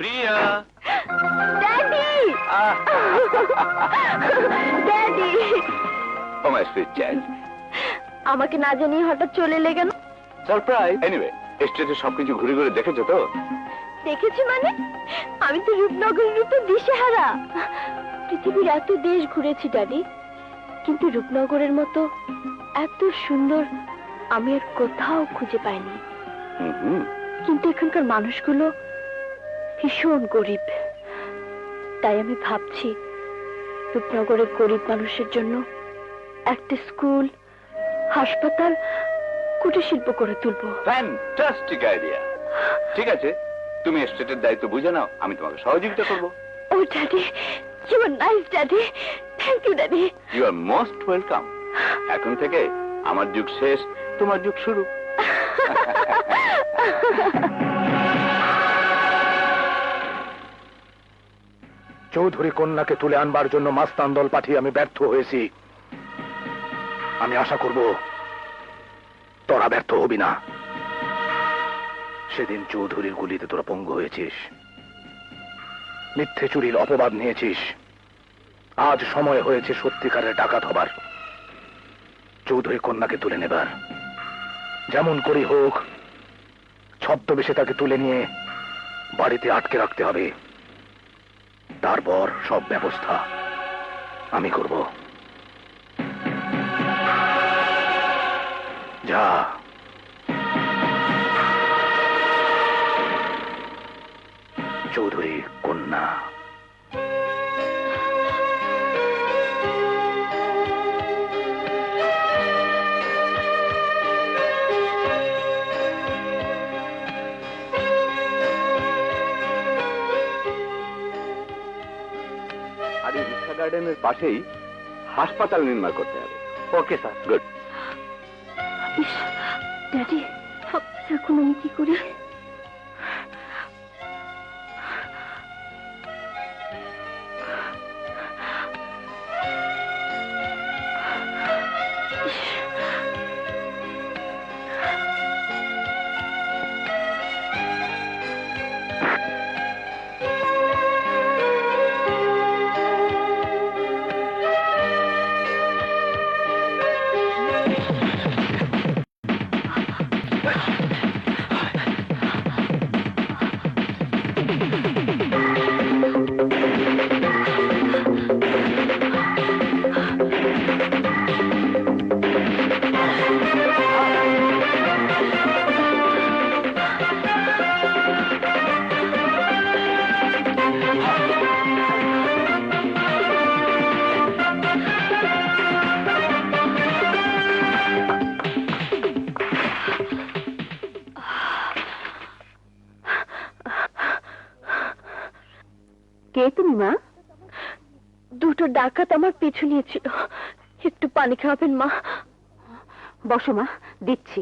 Priya. Daddy daddy oh my sweet child. আমাকে না জানিয়ে হঠাৎ চলে এলে কেন? সারপ্রাইজ। এনিওয়ে, স্টেটে সবকিছু ঘুরে ঘুরে দেখেছো তো? দেখেছি মানে? আমি তো রূপনগরের রূপে দিশেহারা। পৃথিবীর এত দেশ ঘুরেছি ড্যাডি, কিন্তু রূপনগরের মতো এত সুন্দর আমি আর কোথাও খুঁজে পাইনি। কিন্তু এখানকার মানুষগুলো ভীষণ গরিব। তাই আমি ভাবছি রূপনগরের গরিব মানুষের জন্য একটা স্কুল, হাসপাতাল, কুটির শিল্প করে তুলবো। Fantastic idea. ঠিক আছে, তুমি স্টেটের দায়িত্ব বুঝে নাও, আমি তোমাকে সহযোগিতা করবো। ও daddy, you are nice daddy. Thank you daddy. You are most welcome. এখন থেকে আমার যুগ শেষ, তোমার যুগ শুরু। চৌধুরী কন্যাকে তুলে আনবার জন্য মাস্তান দল পাঠিয়ে আমি ব্যর্থ হয়েছি। আমি আশা করব তোরা ব্যর্থ হবি না। সেদিন চৌধুরীর গুলিতে তোরা পঙ্গু হয়েছিস, মিথ্যে চুরির অপবাদ নিয়েছিস। আজ সময় হয়েছে সত্যিকারের ডাকাত হবার, চৌধুরী কন্যাকে তুলে নেবার। যেমন করি হোক ছদ্মবেশে তাকে তুলে নিয়ে বাড়িতে আটকে রাখতে হবে। তারপর সব ব্যবস্থা আমি করব। যা। চৌধুরী কন্যা। আর এই রিক্সা গার্ডেনের পাশেই হাসপাতাল নির্মাণ করতে হবে। Okay sir. গুড। ড্যাডি, এখন আমি কি করি? কে তুমি মা? দুটো ডাকাত আমার পিছু নিয়েছিল। একটু পানি খাওয়াবেন মা? বসো মা, দিচ্ছি।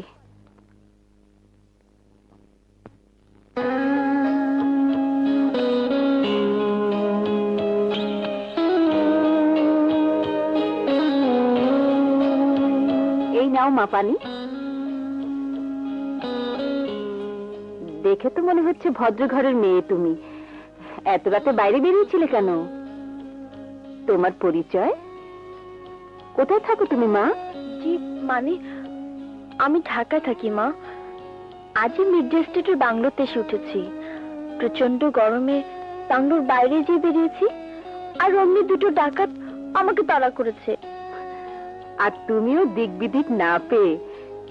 এই নাও মা পানি। দেখে তো মনে হচ্ছে ভদ্র ঘরের মেয়ে তুমি। এত রাতে বাইরে বেরিয়েছিলে কেন? তোমার পরিচয়? কোথায় থাকো তুমি মা? জি মানে আমি ঢাকায় থাকি মা। আজই মিড স্টেটের বাংলোতে এসে উঠেছি। প্রচন্ড গরমে বাংলোর বাইরে যেয়ে বেরিয়েছি, আর অমনি দুটো ডাকাত আমাকে তাড়া করেছে। আর তুমিও দিক বিদিক না পেয়ে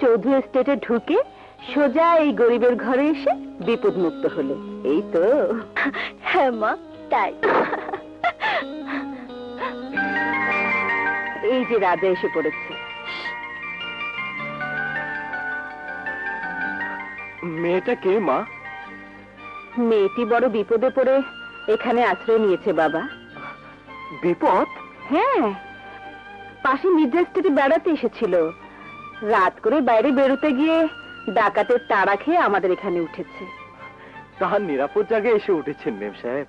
চৌধুরী এস্টেটে ঢুকে সোজা এই গরিবের ঘরে এসে বিপদ মুক্ত হলে, এই তো? হ্যাঁ মা, তাই। এই যে রাজা এসে পড়েছে। মেয়েটা কে মা? মেয়েটি বড় বিপদে পড়ে এখানে আশ্রয় নিয়েছে বাবা। বিপদ? হ্যাঁ, পাশে মির্জা স্টেটে বেড়াতে এসেছিল। রাত করে বাইরে বেরোতে গিয়ে ডাকাতের তাড়া খেয়ে আমাদের এখানে উঠেছে। তাহার নিরাপদ জায়গায় এসে উঠেছেন মেম সাহেব।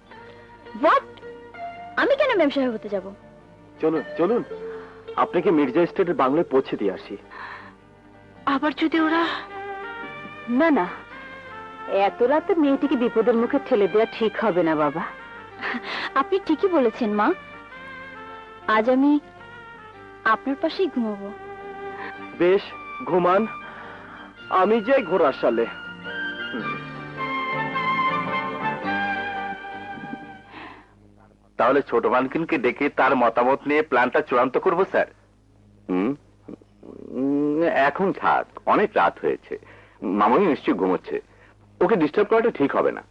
হোয়াট? আমি কেন মেম সাহেব হতে যাব? চলুন চলুন, আপনাকে মির্জা স্টেটের বাংলায় পৌঁছে দিয়ে আসি। আবার যদি ওরা... না না, এত রাতে মেয়েটিকে বিপদের মুখে ঠেলে দেওয়া ঠিক হবে না বাবা। আপনি ঠিকই বলেছেন মা, আজ আমি আপনার পাশেই ঘুমাবো। বেশ, ঘুমান, আমি যাই ঘোড়ার সালে। তাহলে ছোট মালকিনকে ডেকে তার মতামত নিয়ে প্ল্যানটা চূড়ান্ত করবো স্যার। এখন থাক, অনেক রাত হয়েছে, মামনি নিশ্চয়ই ঘুমোচ্ছে, ওকে ডিস্টার্ব করাটা ঠিক হবে না।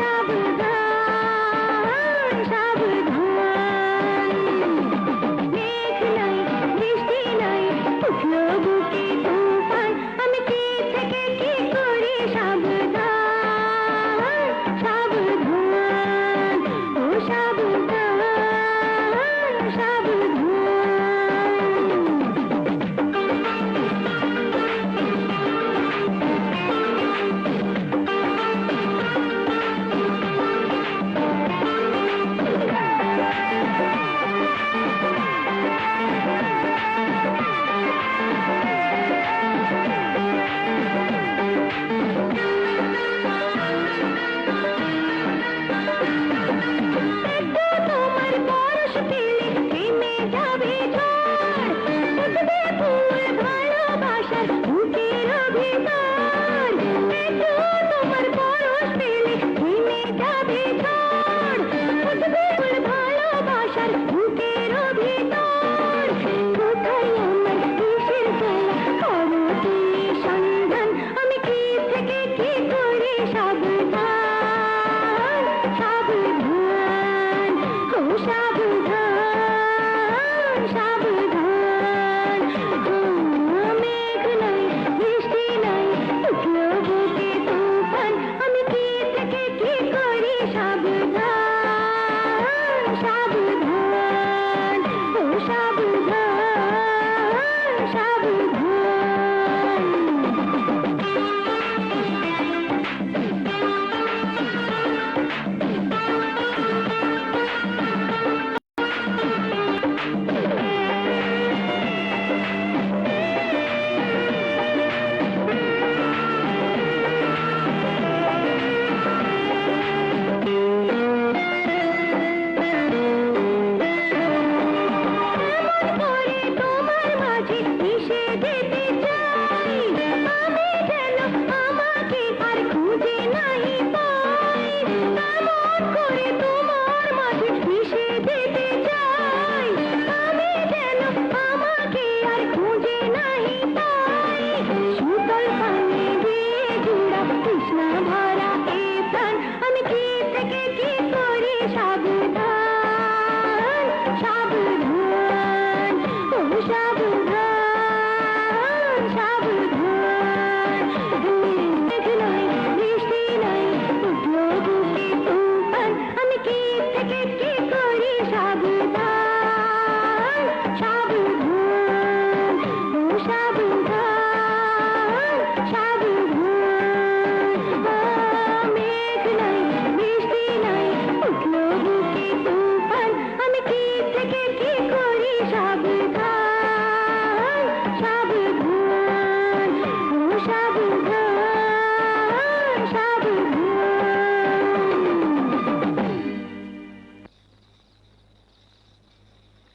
সাবধান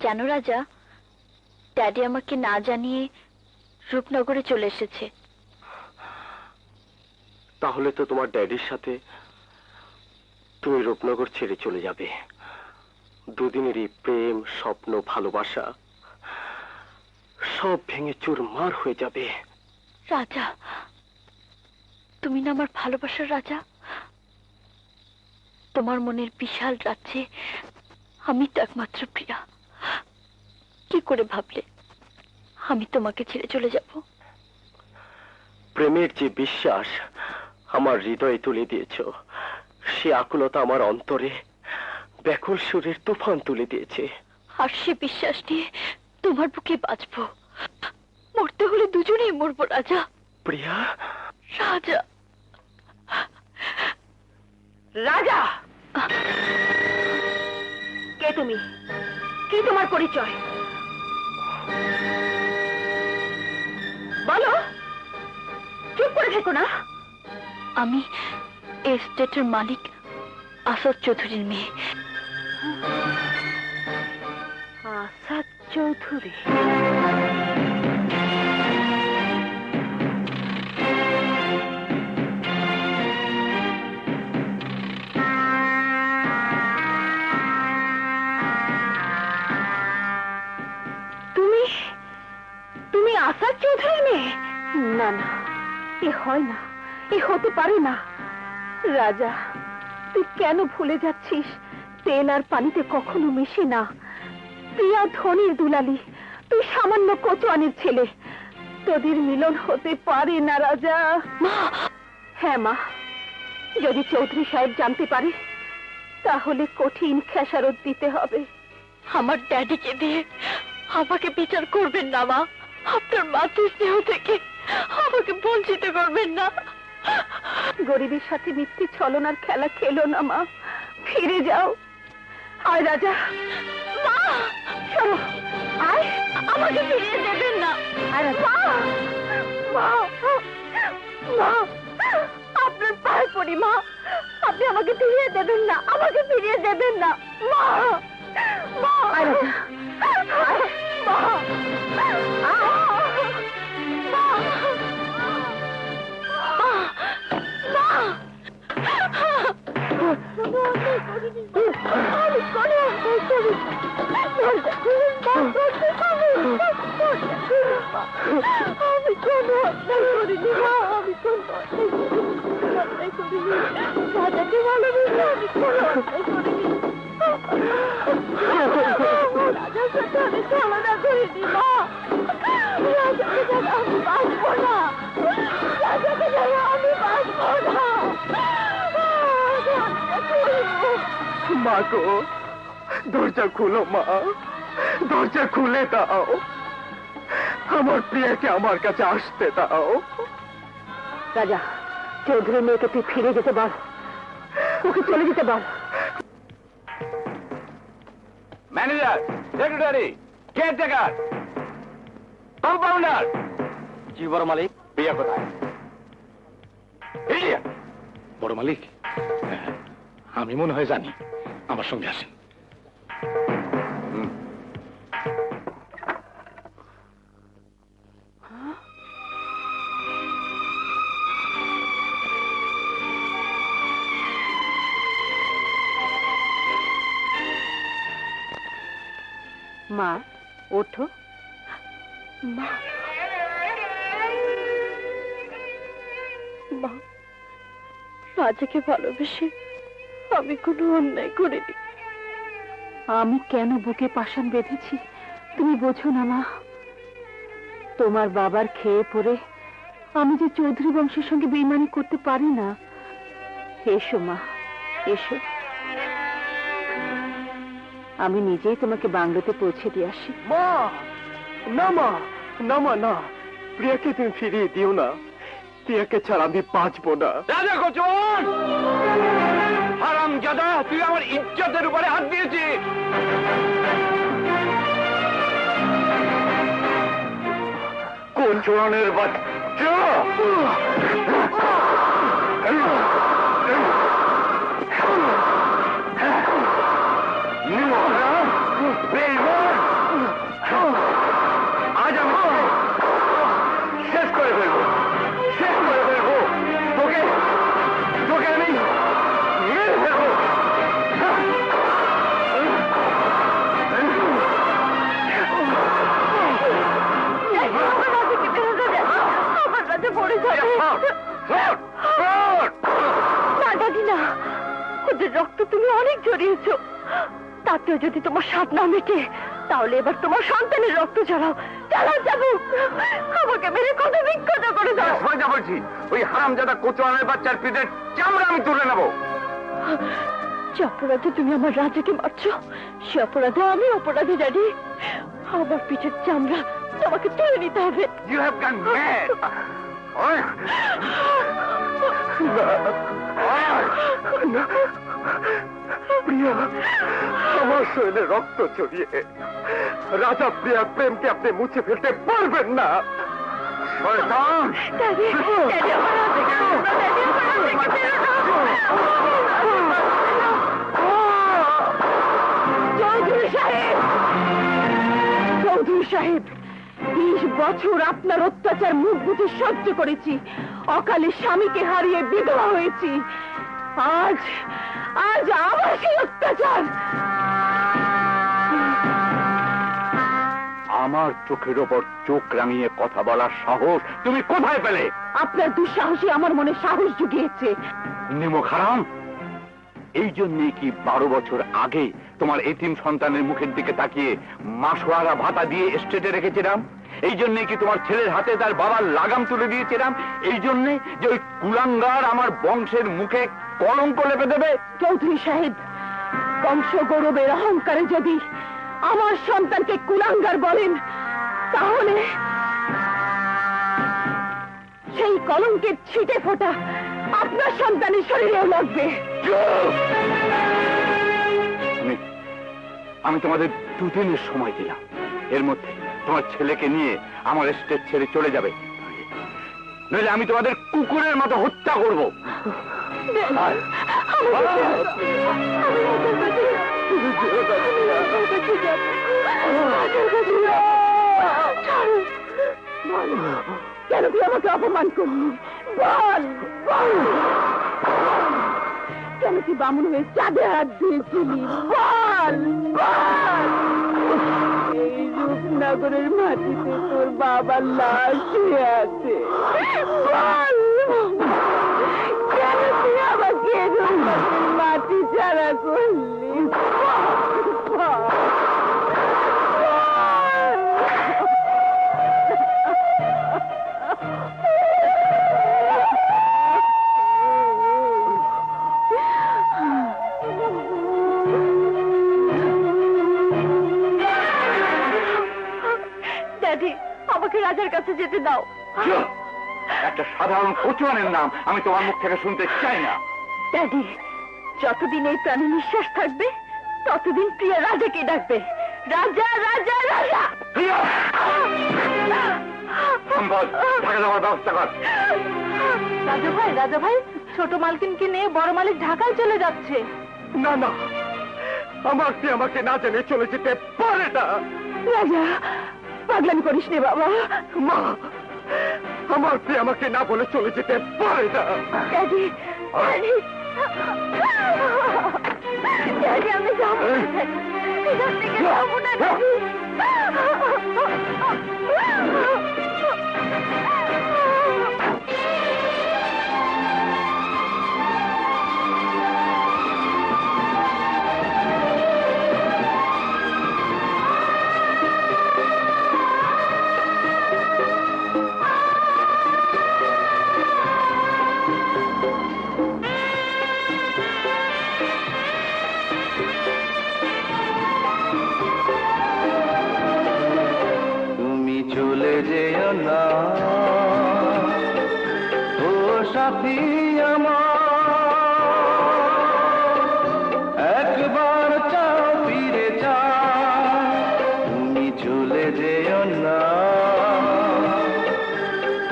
কেন রাজা? ড্যাডি আমাকে না জানিয়ে রূপনগরে চলে এসেছে। তাহলে তো তোমার ড্যাডির সাথে তুমি রূপনগর ছেড়ে চলে যাবে। দুদিনেরই প্রেম, স্বপ্ন, ভালোবাসা সব ভেঙে চুরমার হয়ে যাবে। রাজা, তুমি না আমার ভালোবাসার রাজা। তোমার মনের বিশাল রাজ্যে আমি তো একমাত্র প্রিয়া। কি করে ভাবলে আমি তোমাকে ছেড়ে চলে যাব? প্রেমের যে বিশ্বাস আমার হৃদয়ে তুলে দিয়েছ, সে আকুলতা আমার অন্তরে ব্যাকুল সুরের তুফান তুলে দিয়েছে। আর সে বিশ্বাস নিয়ে তোমার বুকে বাঁচবো। মরতে হলে দুজনেই মরবো রাজা। প্রিয়া, রাজা, রাজা, কে তুমি? কি তোমার পরিচয়? বলো, চুপ করে থেকো না। আমি এস্টেটের মালিক আসাদ চৌধুরীর মেয়ে। আসাদ চৌধুরী? তুমি আসাদ চৌধুরীর মেয়ে? না না, এ হয় না, এ হতে পারে না। রাজা, তুই কেন ভুলে যাচ্ছিস তেল আর পানিতে কখনো মিশে না। প্রিয়া ধনির দুলালি, তুই সামান্য কচুয়ানির ছেলে। তোদের মিলন হতে পারে না রাজা। মা! হ্যাঁ মা, যদি চৌধুরী সাহেব জানতে পারে তাহলে কঠিন খেসারত দিতে হবে। আমার ড্যাডিকে দিয়ে আমাকে বিচার করবেন না মা। আপনার মাতৃ স্নেহ থেকে আমাকে বঞ্চিত করবেন না। গরিবের সাথে মিথ্যে ছলনার খেলা খেলো না মা, ফিরে যাও। আয় রাজা, মা! চলো, আয়। আমাকে ফিরিয়ে দেবেন না। আয় রাজা। মা, মা, আপনার পায়ে পড়ি মা, আপনি আমাকে ফিরিয়ে দেবেন না, আমাকে ফিরিয়ে দেবেন না মা। মা, আয় রাজা, আয়। মা, আয়। আমি কোনো অন্যায় করিনি মা, আমি কোনো অন্যায় করিনি। রাজাকে ভালোবেসে আমি কোনো অন্যায় করিনি। রাজার সাথে আমি ছলনা করিনি মা। রাজাকে ছাড়া আমি বাঁচবো না, রাজাকে ছাড়া আমি বাঁচবো না। মা গো, দরজা খুলো মা, দরজা খুলে দাও। আমার প্রিয়াকে আমার কাছে আসতে দাও। রাজা, চৌধুরী মেয়েকে তুই ফিরে যেতে বল, ওকে চলে যেতে বল। Manager, secretary, caretaker, compounder. জি বড় মালিক। প্রিয়া কোথায়? প্রিয়া! বড় মালিক, হ্যাঁ, আমি মনে হয় জানি। আমার সঙ্গে আসেন। মা, ওঠো। মা, মা, রাজাকে ভালোবেসে আমি কোনো অন্যায় করিনি। আমি কেন বুকে পাষাণ বেঁধেছি তুমি বোঝো না মা। তোমার বাবার খেয়ে পড়ে আমি যে চৌধুরী বংশের সঙ্গে বেইমানি করতে পারি না। এসো মা, এসো, আমি নিজেই তোমাকে বাংলোতে পৌঁছে দিয়ে আসি। মা, না মা, না মা, না, প্রিয়াকে তুমি ফিরিয়ে দিও না। প্রিয়াকে ছাড়া আমি বাঁচবো না। রাজা কচুয়ান! হারামজাদা, তুই আমার ইজ্জতের উপরে হাত দিয়েছিস। কচুয়ানের বাচ্চা! বেঈমান! মরে যাবে। না দাদি না, ওদের রক্ত তুমি অনেক ঝরিয়েছো, তাতেও যদি তোমার স্বাদ না মেটে তাহলে এবার তোমার সন্তানের রক্ত ঝরাও। চালাও যাবো, আমাকে মেরে কত বিক্ষত করে দাও। সোজা বলছি, ওই হারামজাদা কোচোয়ানের বাচ্চার পিঠের চামড়া আমি তুলে নেবো। যে অপরাধে তুমি আমার রাজাকে মারছো, সে অপরাধে আমি অপরাধী জানি। আমার পিঠের চামড়া তোমাকে তুলে নিতে হবে। You have gone mad! প্রিয়া, আমার শরীরে রক্ত ছড়িয়ে রাজা প্রিয়ার প্রেমকে আপনি মুছে ফেলতে পারবেন না। শয়তান! ড্যাডি, ড্যাডি, আমার হাত থেকে ছেড়ো না, ড্যাডি, আমার হাত থেকে ছেড়ো না। চৌধুরী সাহেব, চৌধুরী সাহেব, 20 বছর আপনার অত্যাচার মুখ বুঝে সহ্য করেছি, অকালে স্বামীকে হারিয়ে বিধবা হয়েছি। আজ আজ আবার সেই অত্যাচার। আমার চোখের ওপর চোখ রাঙিয়ে কথা বলার সাহস তুমি কোথায় পেলে? আপনার দুঃসাহসী আমার মনে সাহস জুগিয়েছে। নিমক হারাম! এই জন্যে কি 12 বছর আগে তোমার এতিম সন্তানের মুখের দিকে তাকিয়ে মাসোয়ারা ভাতা দিয়ে স্টেটে রেখেছিলাম? এই জন্যে কি তোমার ছেলের হাতে তার বাবার লাগাম তুলে দিয়েছিলাম? এই জন্যে যে ওই কুলাঙ্গার আমার বংশের মুখে কলঙ্ক লেপে দেবে? চৌধুরী সাহেব, বংশ গৌরবের অহংকারে যদি আমার সন্তানকে কুলাঙ্গার বলেন, তাহলে সেই কলঙ্কের ছিটে ফোঁটা আপনার সন্তানের শরীরেও লাগবে। আমি তোমাদের 2 দিনের সময় দিলাম, এর মধ্যে তোমার ছেলেকে নিয়ে আমার স্টেট ছেড়ে চলে যাবে, নইলে আমি তোমাদের কুকুরের মতো হত্যা করবো। কেন তুই আমাকে অপমান করলি? বল বল, কেন তুই বামুন হয়ে চাঁদে হাত দিয়েছিলি? বল বল। এই রূপনগরের মাটিতে তোর বাবার লাশ শুয়ে আছে। বল, কেন তুই আমাকে রূপনগরের মাটি ছাড়া করলি? বল। ড্যাডি, আমাকে রাজার কাছে যেতে দাও। একটা সাধারণ কোচোয়ানের নাম আমি তোমার মুখ থেকে শুনতে চাই না। ড্যাডি, যতদিন এই প্রাণে নিঃশ্বাস থাকবে ততদিন প্রিয়া রাজাকে ডাকবে। রাজা রাজা রাজা। সম্ভব, ঢাকা যাওয়ার ব্যবস্থা কর। রাজা ভাই, ছোট মালকিনকে নিয়ে বড় মালিক ঢাকায় চলে যাচ্ছে। না না, আমার প্রিয়া আমাকে না জেনে চলে যেতে পারে না। রাজা, পাগলামি করিস নে বাবা। মা, আমার প্রিয়া আমাকে না বলে চলে যেতে পারে না। ড্যাডি, ড্যাডি, ড্যাডি, আমি যাবো না, ড্যাডি। এখান থেকে যাবো না, ড্যাডি। চলে যেও না ও সাথী আমার, একবার চাও ফিরে চাও। তুমি চলে যেও না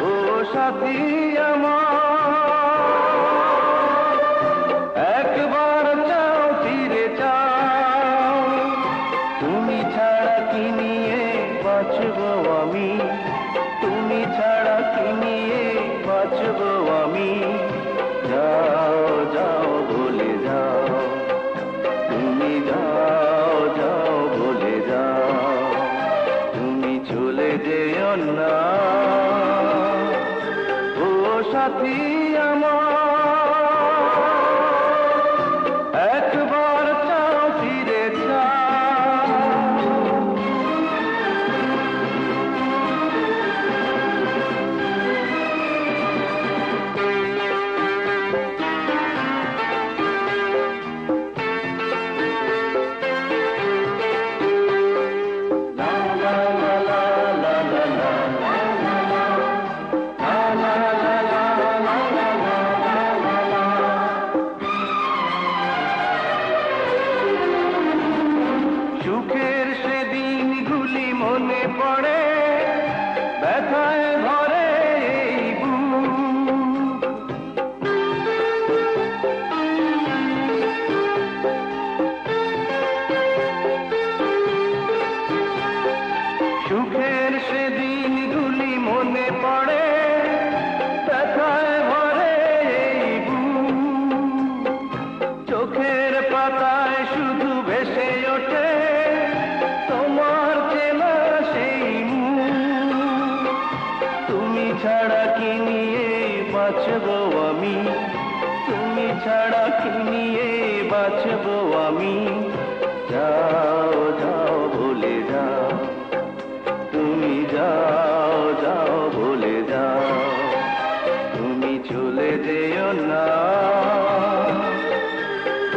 ও সাথী আমার, একবার চাও ফিরে চাও। তুমি ছাড়া কি নিয়ে বাঁচব আমি, তুমি ছাড়া কি নিয়ে বাঁচব আমি। যাও যাও বলে যাও, তুমি যাও যাও বলে যাও। তুমি চলে যেও না ও সাথী আমার একবার চাও ফিরে চাও সুখের সেদিনগুলি মনে পড়ে ব্যথায় ভরে এই বুক। সুখের সেদিনগুলি মনে পড়ে ব্যথায় ভরে এই বুক। চোখের পাতায় শুধু ভেসে ওঠে তোমার চেনা সেই মুখ। তুমি ছাড়া কি নিয়ে বাঁচবো আমি, তুমি ছাড়া কি নিয়ে বাঁচবো আমি। যাও যাও বলে যাও, তুমি যাও যাও বলে যাও, তুমি চলে যেও না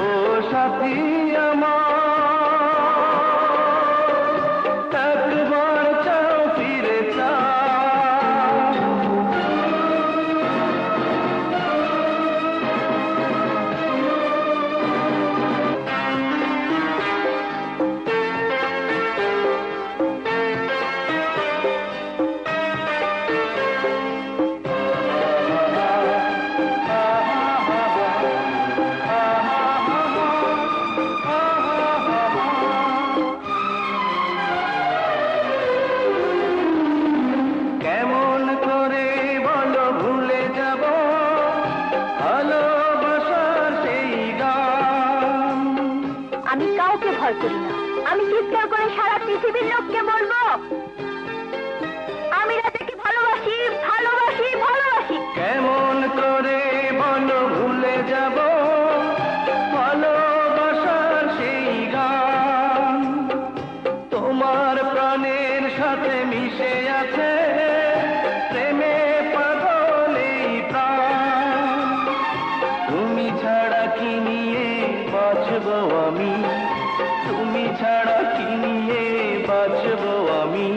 ও সাথী আমার। একবার চাও ফিরে চাও কেমন করে বলো ভুলে যাব ভালোবাসার সেই গান। আমি কাউকে ভয় করি না। আমি চিৎকার করে সারা পৃথিবীর লোককে বলবো আমি রাজাকে ভালোবাসি, ভালোবাসি, ভালোবাসি। কেমন করে বলো ভুলে যাব ভালোবাসার সেই গান। তোমার প্রাণের সাথে মিশে আছে প্রেমে পাগল এই প্রাণ। তুমি ছাড়া কি নিয়ে বাঁচবো আমি, তুমি ছাড়া কি নিয়ে বাঁচবো আমি।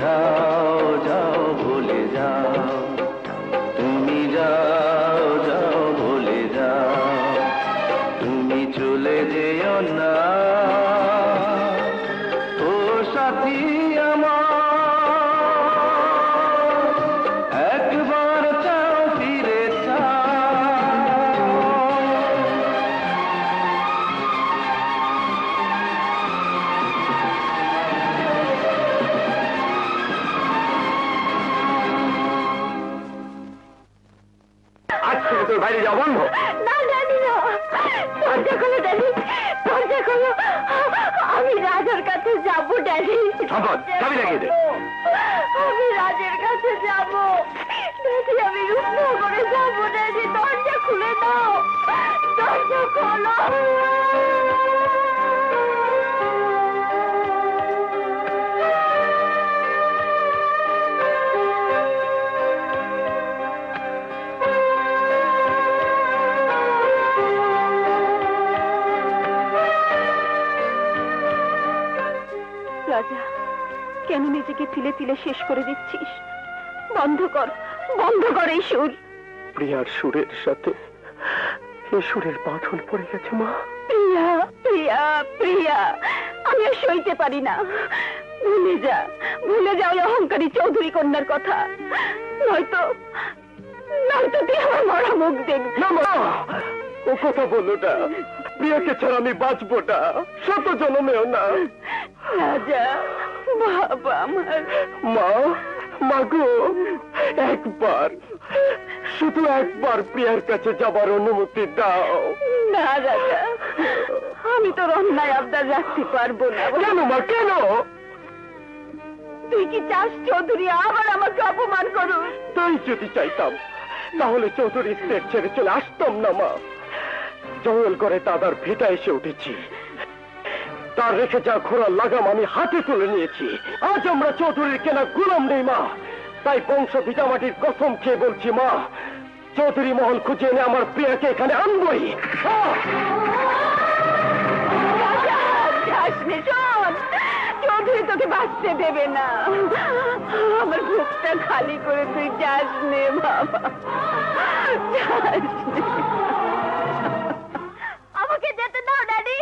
যাও যাও বলে যাও, তুমি যাও যাও বলে যাও, তুমি চলে যেও না ও সাথী আমার। একবার চাও ফিরে চাও আজ থেকে তোর বাইরে যাওয়া বন্ধ। না ড্যাডি না, দরজা খোলো ড্যাডি, দরজা খোলো। আমি রাজার কাছে যাব ড্যাডি। সম্পদ, চাবি লাগিয়ে দে। আমি রাজের কাছে যাব ড্যাডি, আমি রূপনগরে যাব ড্যাডি। দরজা খুলে দাও, দরজা খোলো। রাজা, কেন নিজেকে তিলে তিলে শেষ করে দিচ্ছিস? বন্ধ কর, বন্ধ কর এই সুর। প্রিয়ার সুরের সাথে এই সুরের বাঁধন পড়ে গেছে মা। প্রিয়া, প্রিয়া, প্রিয়া, আমি আর সইতে পারি না। ভুলে যা, ভুলে যা ওই অহংকারী চৌধুরী কন্যার কথা। নয়তো নয়তো তুই আমার মরা মুখ দেখবি। না মা, ও কথা বলো না। প্রিয়াকে ছাড়া আমি বাঁচবো না, শত জনমেও না। রাজা, বাবা আমার। মা, মাগো, একবার, শুধু একবার প্রিয়ার কাছে যাবার অনুমতি দাও। না রাজা, আমি তোর অন্যায় আবদার রাখতে পারবো না। কেন মা, কেন? তুই কি চাস চৌধুরী আবার আমাকে অপমান করুক? তাই যদি চাইতাম, তাহলে চৌধুরী স্টেট ছেড়ে চলে আসতাম না মা। জঙ্গল করে দাদার ভিটা এসে উঠেছি, তার রেখে যা ঘোড়ার লাগাম আমি হাতে তুলে নিয়েছি। আজ আমরা চৌধুরীর কেনা গোলাম নেই মা। তাই বংশ ভিটামাটির কসম খেয়ে বলছি মা, চৌধুরী মহল খুঁজে এনে আমার প্রিয়াকে এখানে আনবই। যাসনি, শোন, চৌধুরী তোকে বাঁচতে দেবে না। আমার বুকটা খালি করে তুই যাস নে বাবা, যাস নে। আমাকে যেতে দাও ড্যাডি,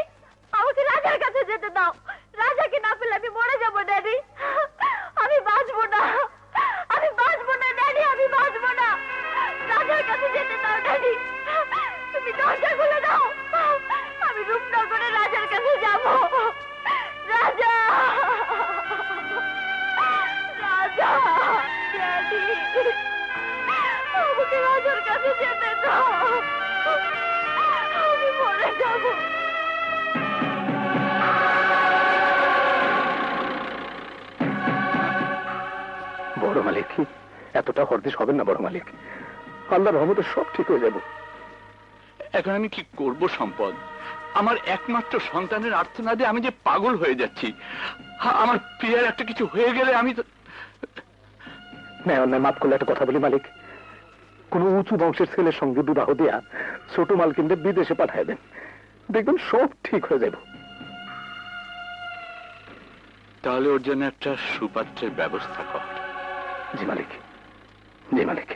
আমাকে রাজার কাছে যেতে দাও। রাজাকে না পেলে আমি মরে যাব ড্যাডি। আমি বাঁচবো না, আমি বাঁচবো না ড্যাডি, আমি বাঁচবো না। রাজার কাছে যেতে দাও ড্যাডি, তুমি দরজা খুলে দাও। আমি রূপনগরে রাজার কাছে যাব। রাজা, রাজা, ড্যাডি, আমাকে রাজার কাছে যেতে দাও। আমি মরে যাব। বড় মালিক, এতটা হরদেশ হবেন না বড় মালিক। আল্লাহর রহমতে সব ঠিক হয়ে যাবে। এখন আমি কি করব সম্পদ? আমার একমাত্র সন্তানের আর্তনাদে আমি যে পাগল হয়ে যাচ্ছি। আমার প্রিয়ার একটা কিছু হয়ে গেলে আমি তো... ন্যায় অন্যায় মাফ করলে একটা কথা বলি মালিক, কোন উঁচু বংশের ছেলের সঙ্গে বিবাহ দেয়া ছোট মালকিনদের বিদেশে পাঠায় দেন, দেখবেন সব ঠিক হয়ে যাবে। তাহলে ওর জন্য একটা সুপাত্রের ব্যবস্থা কর। জি মালিক, জি মালিক।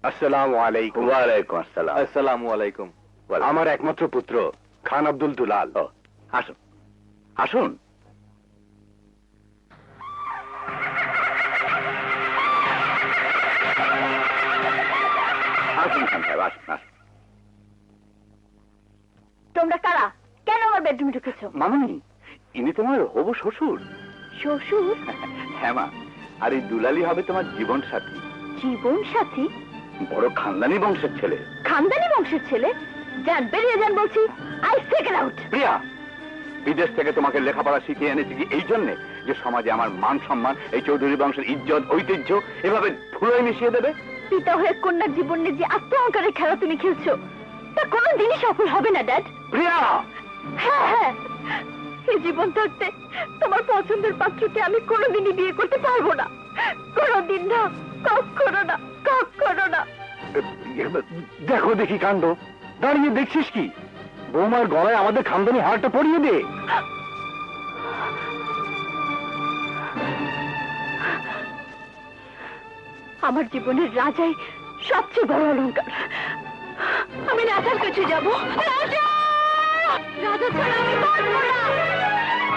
আসসালামু আলাইকুম। ওয়ালাইকুম আসসালাম। আসসালামু আলাইকুম। আমার একমাত্র পুত্র খান আব্দুল দুলাল। আসুন, আসুন। আসুন খান সাহেব, আসুন আসুন। তোমরা কারা? কেন আমার বেডরুমে ঢুকেছো? মামনি, ইনি তোমার হবু শ্বশুর। শ্বশুর? হ্যাঁ মা, আর এই দুলালি হবে তোমার জীবন সাথী। জীবন সাথী? বড় খানদানি বংশের ছেলে। খানদানি বংশের ছেলে? যান, বেরিয়ে যান বলছি। I take out. প্রিয়া, বিদেশ থেকে তোমাকে লেখাপড়া শিখিয়ে এনেছি কি এই জন্যে যে সমাজে আমার মান সম্মান, এই চৌধুরী বংশের ইজ্জত ঐতিহ্য এভাবে ধুলোয় মিশিয়ে দেবে? পিতা হয়ে কন্যার জীবন নিয়ে যে আত্মহংকারের খেলা তুমি খেলছো, তা কোনোদিনই সফল হবে না ড্যাড। প্রিয়া! হ্যাঁ হ্যাঁ, এই জীবন থাকতে তোমার পছন্দের পাত্রকে আমি কোনোদিনই বিয়ে করতে পারবো না। কোনোদিন না, কখনো না, কখনো না। দেখো দেখি কাণ্ড, দাঁড়িয়ে দেখছিস কি? বৌমার গলায় আমাদের খানদানি হারটা পরিয়ে দে। আমার জীবনের রাজাই সবচেয়ে বড় অলংকার। আমি রাজার কাছে যাব। রাজা, রাজা ছাড়া আমি বাঁচবো না।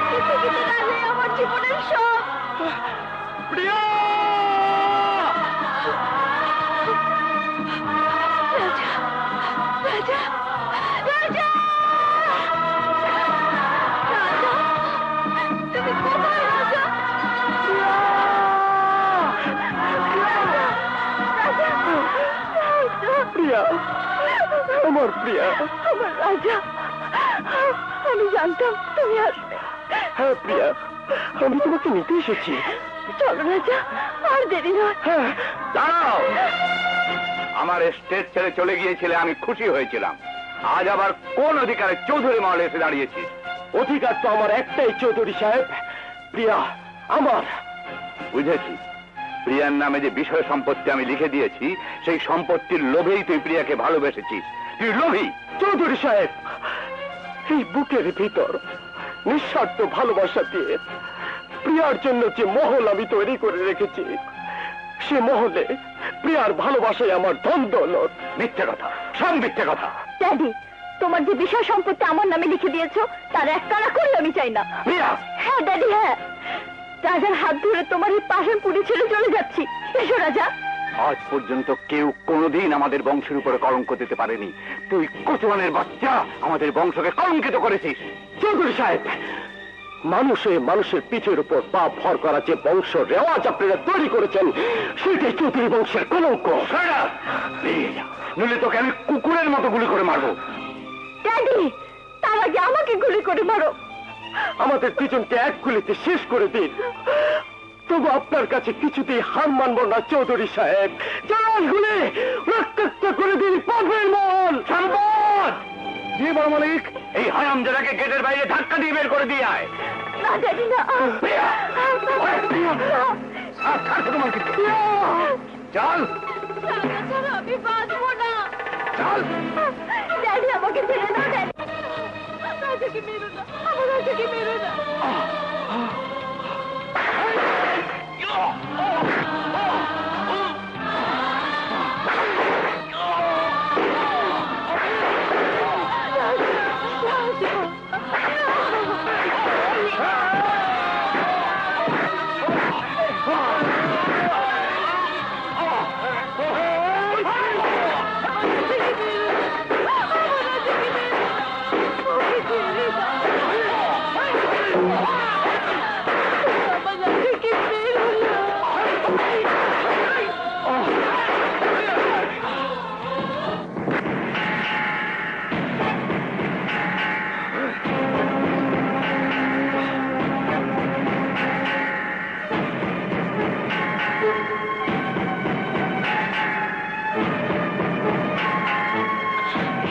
পৃথিবীতে রাজাই আমার জীবনের সব। প্রিয়া! রাজা, রাজা, রাজা, রাজা, তুমি কোথায় রাজা? প্রিয়া, আমার প্রিয়া, আমার রাজা, আমি জানতাম তুমি আসবে। হ্যাঁ প্রিয়া, আমি তোমাকে নিতে এসেছি। চলো রাজা, আর দেরি নয়। হ্যাঁ, দাঁড়াও! আমার স্টেট ছেড়ে চলে গিয়েছিলে, আমি খুশি হয়েছিলাম। আজ আবার কোন অধিকারে চৌধুরী মহলে এসে দাঁড়িয়েছিস? অধিকার তো আমার একটাই চৌধুরী সাহেব, প্রিয়া আমার। বুঝেছি, প্রিয়ার নামে যে বিষয় সম্পত্তি আমি লিখে দিয়েছি, সেই সম্পত্তির লোভেই তুই প্রিয়াকে ভালোবেসেছিস। তুই লোভী। চৌধুরী সাহেব, এই বুকের ভিতর নিঃস্বার্থ ভালোবাসা দিয়ে প্রিয়ার জন্য যে মহল আমি তৈরি করে রেখেছি, সে মহলে প্রিয়ার ভালোবাসাই আমার ধন দৌলত। মিথ্যে কথা, সব মিথ্যে কথা। ড্যাডি, তোমার যে বিষয় সম্পত্তি আমার নামে লিখে দিয়েছো, তার এক কানা করে আমি চাই না। প্রিয়া! হ্যাঁ ড্যাডি, হ্যাঁ। রাজার হাত ধরে তোমার এই পাশে পুড়ে ছেড়ে চলে যাচ্ছি। এসো রাজা। আজ পর্যন্ত কেউ কোনোদিন আমাদের বংশের উপরে কলঙ্ক দিতে পারেনি। তুই কচুয়ানের বাচ্চা আমাদের বংশকে কলঙ্কিত করেছিস। চৌধুরী সাহেব, মানুষের পিঠের উপর পা ভর করা যে বংশ রেওয়াজ আপনারা তৈরি করেছেন, সেটাই চৌধুরী বংশের কলঙ্ক। বেরিয়ে যা, নইলে তোকে আমি কুকুরের মতো গুলি করে মারবো। ড্যাডি, তার আগে আমাকে গুলি করে মারো। আমাদের দুজনকে এক গুলিতে শেষ করে দিন, তবু আপনার কাছে কিছুতেই হার মানব না চৌধুরী সাহেব। চাল গুলি রক্তাক্ত করে দিন পাবেন মন। সম্পদ! জি বড় মালিক, এই হারামজাদাকে গেটের বাইরে ধাক্কা দিয়ে বের করে দিয়ে আয়। না ড্যাডি, না। তোমার কিছু চল আমি বাঁচবো না। চল। ড্যাডি, আমাকে ছেড়ে দাও। ড্যাডি, রাজাকে মেরো না, আমার রাজাকে মেরো না।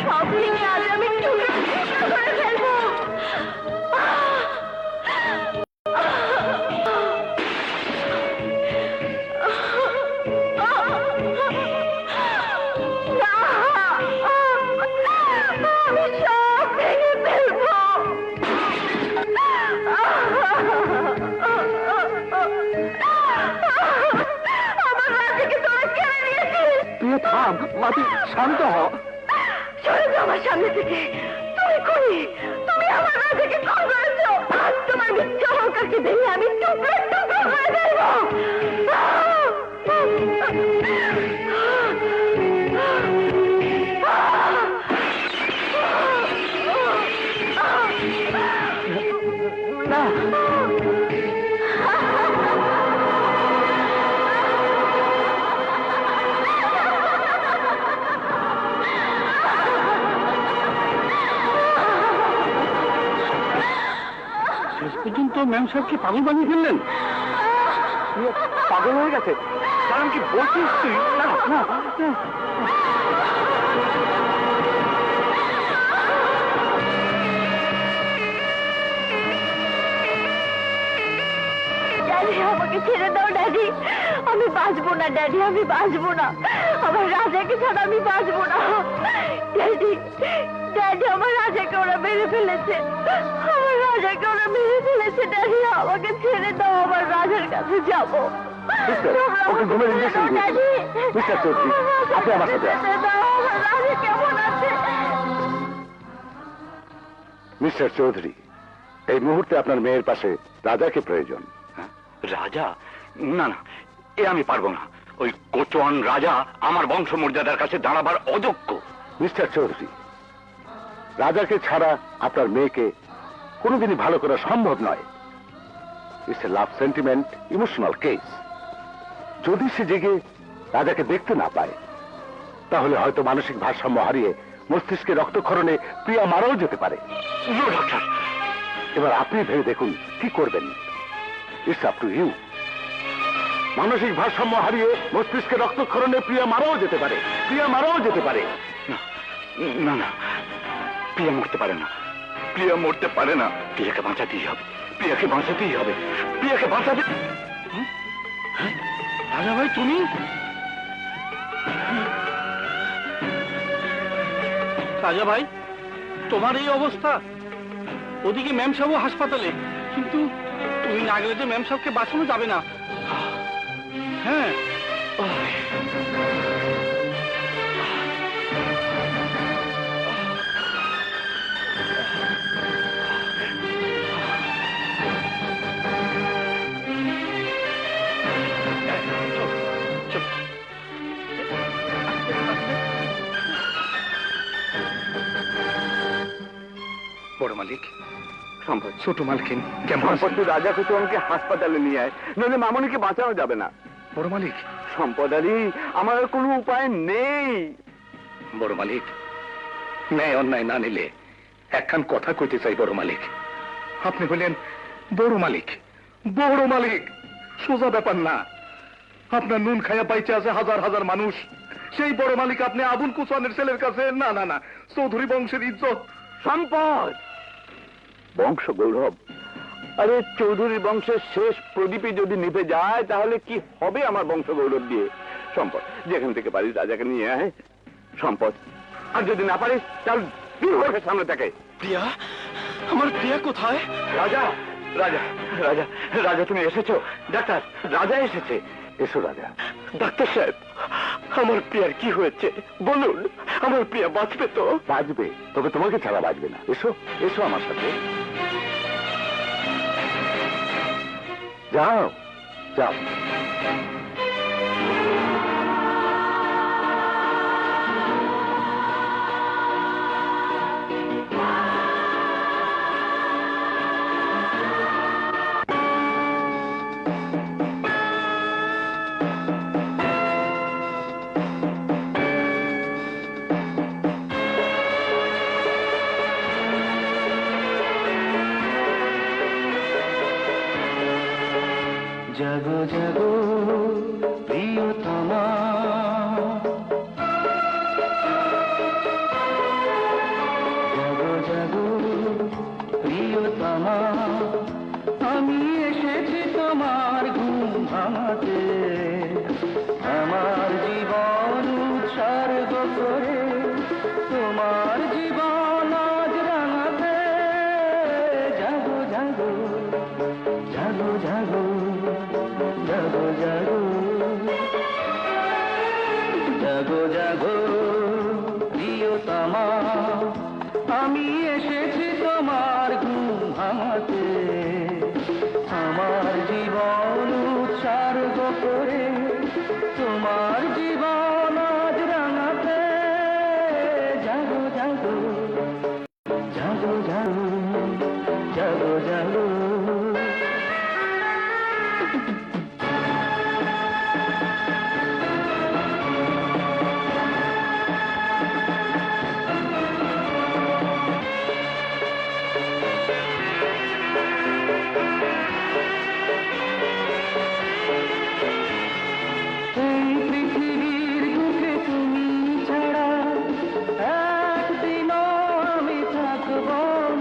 সব ভেঙে আজ আমি টুকরো টুকরো করে ফেলবো। না, আমি সব ভেঙে ফেলবো। আমার রাজাকে তোরা কেড়ে নিয়েছিস। তুই থাম মাটি, শান্ত হ। সরে যাও আমার সামনে থেকে। তুমি আমার রাজাকে খুন করেছো। আজ তোমার মিথ্যা অহংকারকে ভেঙে আমি টুকরো টুকরো করে ফেলবো। না, শেষ পর্যন্ত ম্যাম সাহেবকে পাগল বানিয়ে ফেললেন। পাগল হয়ে গেছে। কারণ কি বলছিস তুই? না না না। ড্যাডি, আমাকে ছেড়ে দাও। ড্যাডি, আমি বাঁচবো না। ড্যাডি, আমি বাঁচবো না। আমার রাজাকে ছাড়া আমি বাঁচবো না। ড্যাডি, ড্যাডি, আমার রাজাকে ওরা মেরে ফেলেছে। আমার রাজাকে ওরা মেরে ফেলেছে। ড্যাডি, আমাকে ছেড়ে দাও। আমার রাজার কাছে যাবো। ওকে ঘুমের ইঞ্জেকশন দিন। ড্যাডি, মিস্টার চৌধুরী, আপনি আমার সাথে আসুন। ছেড়ে দাও। আমার রাজা কেমন আছে? মিস্টার চৌধুরী, এই মুহূর্তে আপনার মেয়ের পাশে রাজাকে প্রয়োজন। রাজা? না না, এ আমি পারবো না। ওই কোচোয়ান রাজা আমার বংশমর্যাদার কাছে দাঁড়াবার অযোগ্য। মিস্টার চৌধুরী, রাজাকে ছাড়া আপনার মেয়েকে কোনোদিনই ভালো করা সম্ভব নয়। It's a love sentiment, emotional case. যদি সে জেগে রাজাকে দেখতে না পায়, তাহলে হয়তো মানসিক ভারসাম্য হারিয়ে মস্তিষ্কে রক্তক্ষরণে প্রিয়া মারাও যেতে পারে। No doctor. এবার আপনি ভেবে দেখুন কি করবেন। It's up to you. মানসিক ভারসাম্য হারিয়ে মস্তিষ্কে রক্তক্ষরণে প্রিয়া মারাও যেতে পারে। প্রিয়া মারাও যেতে পারে। না না না, প্রিয়া মরতে পারে না। প্রিয়া মরতে পারে না। প্রিয়াকে বাঁচাতেই হবে। প্রিয়াকে বাঁচাতেই হবে। প্রিয়াকে বাঁচাতে। রাজা ভাই, তুমি? রাজা ভাই, তোমার এই অবস্থা। ওদিকে ম্যাম সাহেবও হাসপাতালে, কিন্তু তুমি না গেলে যে ম্যাম সাহেবকে বাঁচানো যাবে না। হ্যাঁ, সম্পদ ছোট মালকিন কেমন সম্পদ, তুই রাজা কুতুমকে হাসপাতালে নিয়ে আয়, নইলে মামনিকে বাঁচানো যাবে না। বড় মালিক, সম্পদ আলী, আমার আর কোনো উপায় নেই। বড় মালিক, ন্যায় অন্যায় না নিলে একখান কথা কইতে চাই। বড় মালিক, আপনি বললেন বড় মালিক, বড় মালিক সোজা ব্যাপার না। আপনার নুন খাইয়া পাইছে আছে হাজার হাজার মানুষ, সেই বড় মালিক আপনি আবুল কুসওয়ানের ছেলের কাছে? না না না, চৌধুরী বংশের ইজ্জত। সম্পদ, বংশ গৌরব, আরে চৌধুরী বংশের শেষ প্রদীপে যদি নিভে যায় তাহলে কি হবে আমার বংশ গৌরব দিয়ে? সম্পদ, যেখান থেকে পারিস রাজাকে নিয়ে আয়। সম্পদ, আর যদি না পারিস তাহলে দূর হয়ে সামনে থেকে। প্রিয়া, আমার প্রিয়া কোথায়? রাজা, রাজা, রাজা, রাজা তুমি এসেছো? ডাক্তার, রাজা এসেছে। এসো রাজা। ডাক্তার সাহেব, আমার প্রিয়ার কি হয়েছে বলুন? আমার প্রিয়া বাঁচবে তো? বাঁচবে, তবে তোমাকে ছাড়া বাঁচবে না। এসো, এসো আমার সাথে। যাও, যাও। জাগো জাগো প্রিয়তমা, জাগো জাগো প্রিয়তমা, আমি এসেছি তোমার ঘুম ভাঙাতে, আমার জীবন উৎসর্গ করে তোমার জীবন আজ রাঙাতে। জাগো জাগো, জাগো জাগো, জাগো জাগো, জাগো জাগো প্রিয়তমা, আমি এসেছি তোমার ঘুম ভাঙাতে, আমার জীবন উৎসর্গ করে তোমার জীবন আজ রাঙাতে। জাগো জাগো, জাগো জাগো, জাগো জাগো। এই পৃথিবীর বুকে তুমি ছাড়া একদিনও আমি থাকব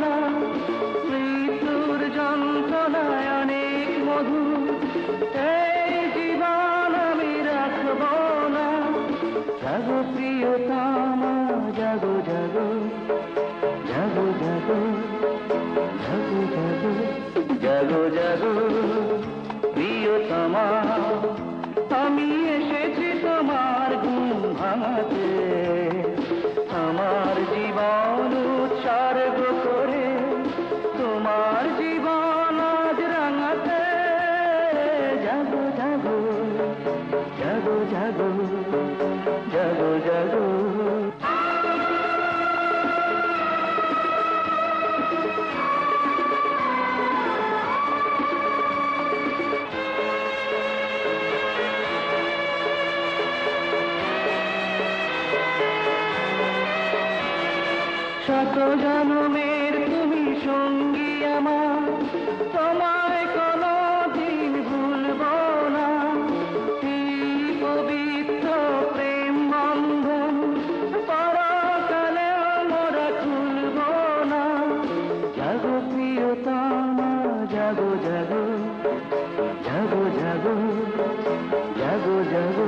না, মৃত্যুর যন্ত্রণায় অনেক মধু এই জীবন আমি রাখব না। জাগো প্রিয়তমা, জাগো জাগো, জাগো জাগো, জাগো জাগো, জাগো জাগো প্রিয়তমা, আমি এসেছি তোমার ঘুম ভাঙাতে, আমার জীবন উৎসর্গ করে তোমার জীবন আজ রাঙাতে। জাগো জাগো, জাগো জাগো, জাগো জাগো। শত জনমের তুমি সঙ্গী আমার, তোমায় কোনো দিন ভুলব না, এই পবিত্র প্রেম বন্ধন পরকালে মোরা খুলব না। জাগো প্রিয়তমা, জাগো জাগো, জাগো জাগো, জাগো জাগো।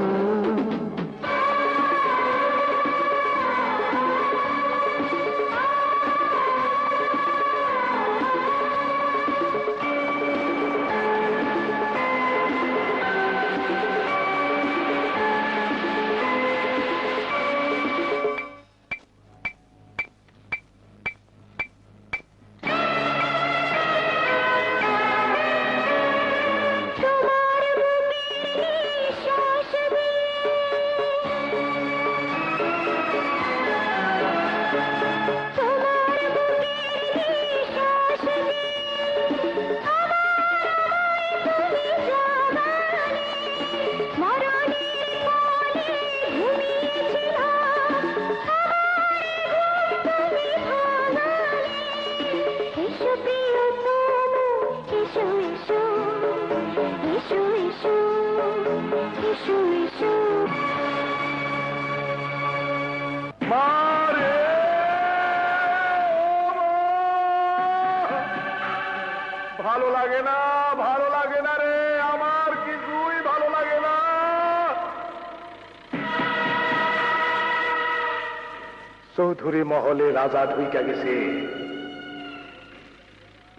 চৌধুরী মহলে রাজা ঢুইকা গেছে।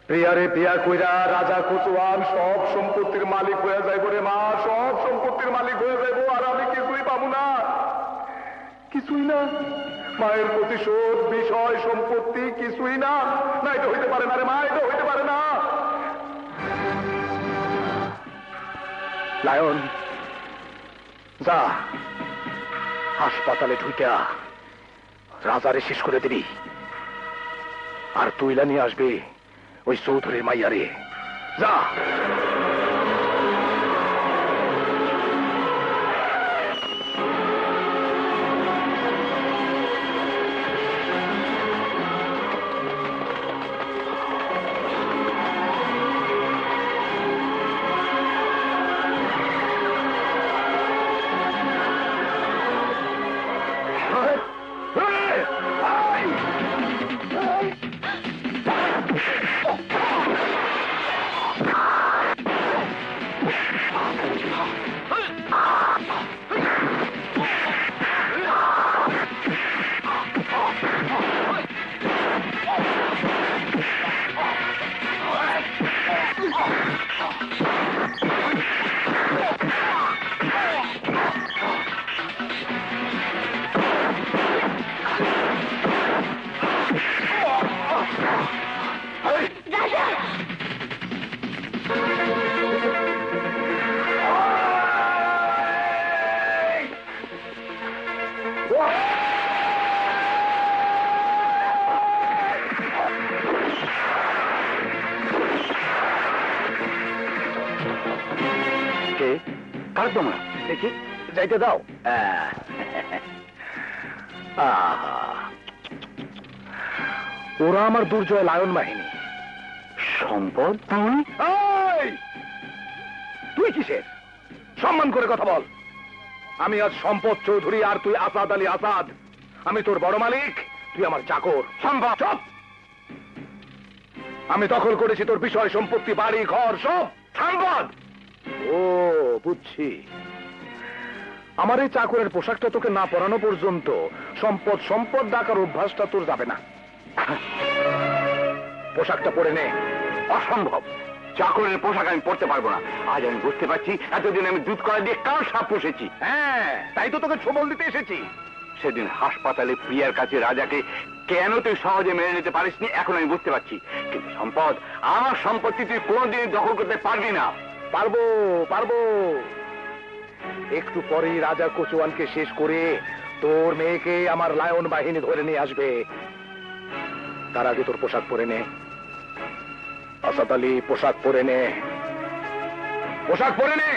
প্রিয়ারে বিয়া কইরা রাজা কচুয়ান সব সম্পত্তির মালিক হয়ে যাইব রে মা, সব সম্পত্তির মালিক হয়ে যাইব, আর আমি কিছুই পাবো না, কিছুই না। মায়ের প্রতিশোধ, বিষয়, সম্পত্তি কিছুই না। না, এটা হইতে পারে না রে মা, এটা হইতে পারে না। লায়ন, যা হাসপাতালে ঢুইকা রাজারে শেষ করে দিবি, আর তুইলা নিয়ে আসবে ওই চৌধুরীর মাইয়ারে। যা। কার তোমরা দেখি, যাইতে দাও। ওরা আমার দুর্জয় লায়ন বাহিনী। সম্পদ? এই, তুই কিসের? সম্মান করে কথা বল। আমি আজ সম্পদ চৌধুরী, আর তুই আসাদ আলী আসাদ। আমি তোর বড় মালিক, তুই আমার চাকর। সম্ভব? চুপ। আমি দখল করেছি তোর বিষয়, সম্পত্তি, বাড়ি, ঘর, সব সম্পদ। ও, বুঝছি। আমার এই চাকরের পোশাকটা তোকে না পরানো পর্যন্ত সম্পদ সম্পদ ডাকার অভ্যাসটা তোর যাবে না। পোশাকটা পরে নে। অসম্ভব, চাকরের পোশাক আমি পরতে পারবো না। আজ আমি বুঝতে পারছি এতদিন আমি দুধ কলা দিয়ে কার সাপ পুষেছি। হ্যাঁ, তাই তো তোকে ছবল দিতে এসেছি। সেদিন হাসপাতালে প্রিয়ার কাছে রাজাকে কেন তুই সহজে মেনে নিতে পারিসনি এখন আমি বুঝতে পারছি। কিন্তু সম্পদ, আমার সম্পত্তি তুই কোনোদিন দখল করতে পারবি না। পারবো, পারবো। একটু পরেই রাজা কচুয়ানকে শেষ করে তোর মেয়েকে আমার লায়ন বাহিনী ধরে নিয়ে আসবে। তার আগে তোর পোশাক পরে নে। আসাদ আলী, পোশাক পরে নে, পোশাক পরে নে।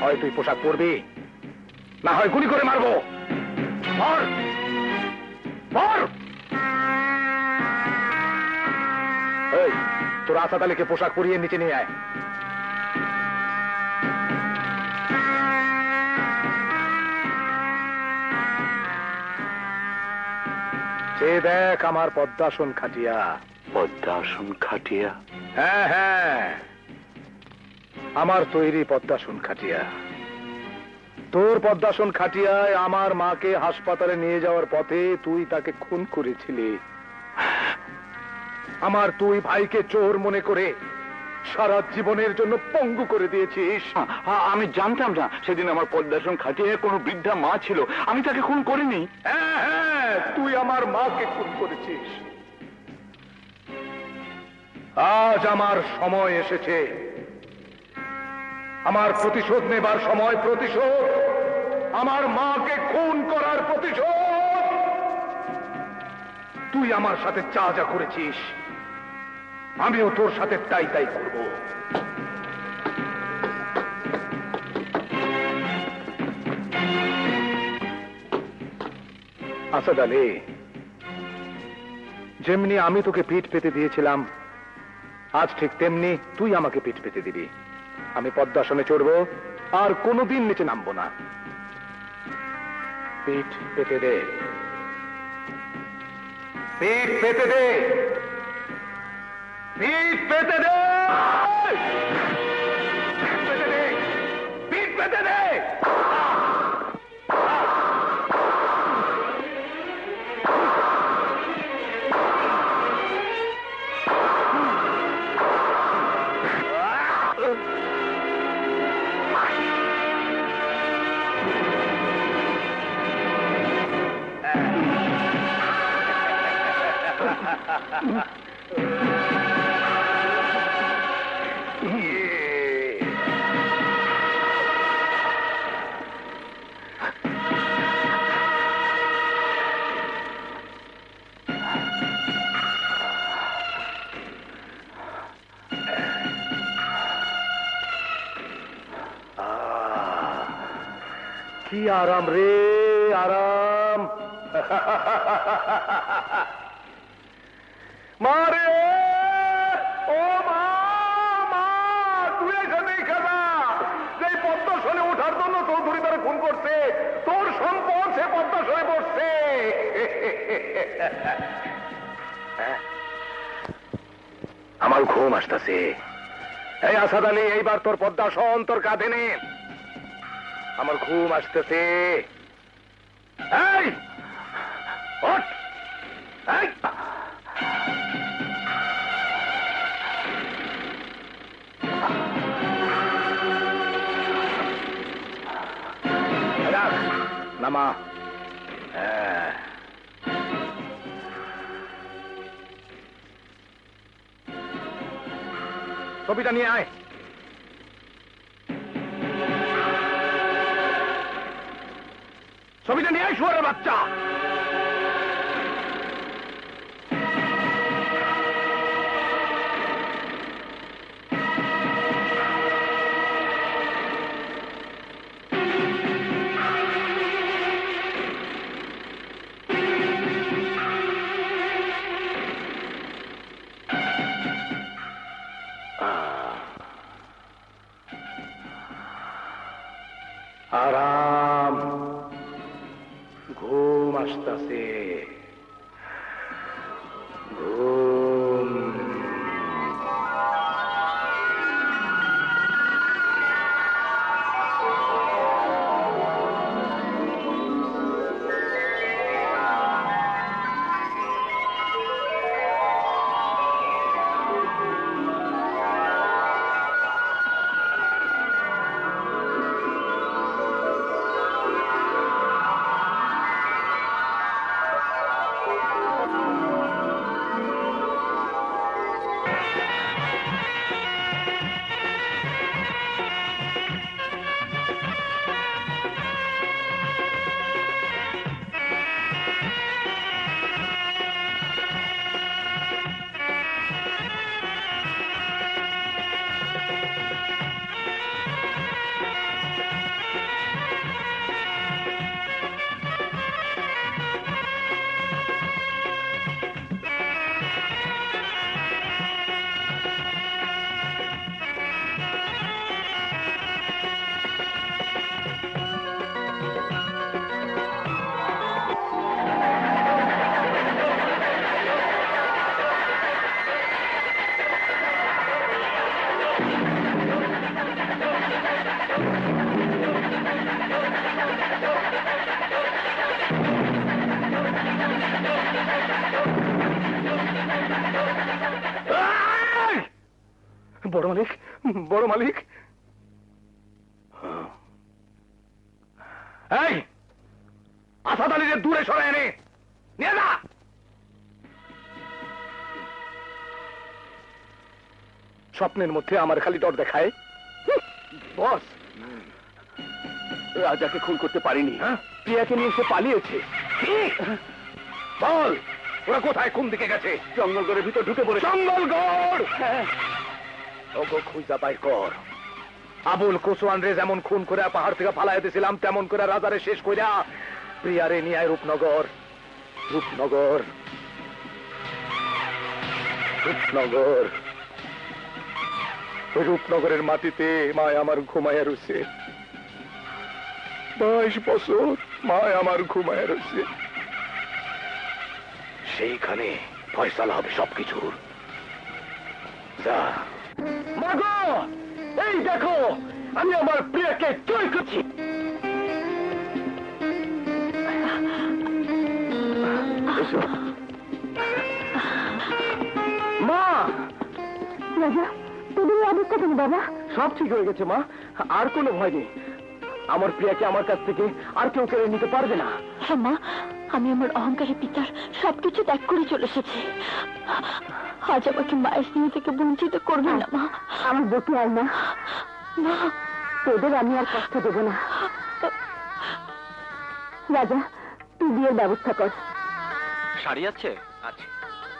হয় তুই পোশাক পরবি, না হয় গুলি করে মারবো। পর, পর। এই, তোর আসাদ আলীকে পোশাক পরিয়ে নিচে নিয়ে আয়। সে দেখ আমার পদ্মাসন খাটিয়া। পদ্মাসন খাটিয়া? হ্যাঁ হ্যাঁ, আমার তৈরি পদ্মাসন খাটিয়া। তোর পদ্মাসন খাটিয়ায় আমার মাকে হাসপাতালে নিয়ে যাওয়ার পথে তুই তাকে খুন করেছিলি। আমার তুই ভাইকে চোর মনে করে সারা জীবনের জন্য পঙ্গু করে দিয়েছিস। আমি জানতাম না সেদিন আমার পদ্মাসন খাটিয়ে কোনো বৃদ্ধা মা ছিল, আমি তাকে খুন করিনি। হ্যাঁ হ্যাঁ, তুই আমার মাকে খুন করেছিস। আজ আমার সময় এসেছে, আমার প্রতিশোধ নেবার সময়। প্রতিশোধ, আমার মাকে খুন করার প্রতিশোধ। তুই আমার সাথে যা যা করেছিস, আমিও তোর সাথে তাই তাই করব। আসাদ আলী, যেমনি আমি তোকে পিঠ পেতে দিয়েছিলাম, আজ ঠিক তেমনি তুই আমাকে পিঠ পেতে দিবি। আমি পদ্মাসনে চড়বো, আর কোনোদিন নিচে নামবো না। পিঠ পেতে দে, পিঠ পেতে দে, পিঠ পেতে দে, পিঠ পেতে দে, পিঠ পেতে দে। কি আরাম রে, আরাম। মারে, ও মা, মা, তুই এখানে খেলা। যে পদ্মাসনে ওঠার জন্য চৌধুরী তারা ফোন করছে, তোর সম্পদ সে পদ্মাসনে বসছে। আমার ঘুম আসতেছে। এই আসাদ আলী, এইবার তোর পদ্মাসন তোর কাঁধে নে। আমার ঘুম আসতেছে। এই ওঠ, এই রাখ, নামা। ছবিটা নিয়ে আয়। ছবিটা নিয়ে আয়, শুয়ারের বাচ্চা। আরাম, ঘুম আসতেছে, ঘুম। বড় মালিক, বড় মালিক। এই আসাদ আলীকে দূরে সরে এনে নিয়ে যা। স্বপ্নের মধ্যে আমার খালি ডর দেখায়। বস, রাজাকে খুন করতে পারিনি, প্রিয়াকে নিয়ে সে পালিয়েছে। বল, ওরা কোথায়, কোন দিকে গেছে? জঙ্গলগড়ের ভিতর ঢুকে পড়ে। জঙ্গলগড়? ওগো খুঁজা বাইর কর। আবুল কোসওয়ান রে যেমন খুন করে পাহাড় থেকে ফালাই দিয়েছিলাম, তেমন করে রাজারে শেষ কইরা প্রিয়ারে নিয়ে আয় রূপনগর। রূপনগর, রূপনগর। ওই রূপনগরের মাটিতে মায় আমার ঘুমায় রয়েছে। 22 বছর মায় আমার ঘুমায় রয়েছে। সেইখানে ফয়সালা হবে সবকিছুর। যা। মাগো, এই দেখো, আমি আমার প্রিয়াকে জয় করছি। এসো। মা, রাজা, তোদের এই অবস্থা কেন বাবা? সব ঠিক হয়ে গেছে মা, আর কোনো ভয় নেই। আমার প্রিয়াকে আমার কাছ থেকে আর কেউ কেড়ে নিতে পারবে না। হ্যাঁ মা, আমি আমার অহংকারী পিতার সবকিছু ত্যাগ করে চলে এসেছি। আজ আমাকে মায়ের স্নেহ থেকে বঞ্চিত করবে না মা। আমার বটি আর না, মা, তোদের আমি আর কষ্ট দেব না। রাজা, তুই বিয়ের ব্যবস্থা কর। শাড়ি আছে? আছে,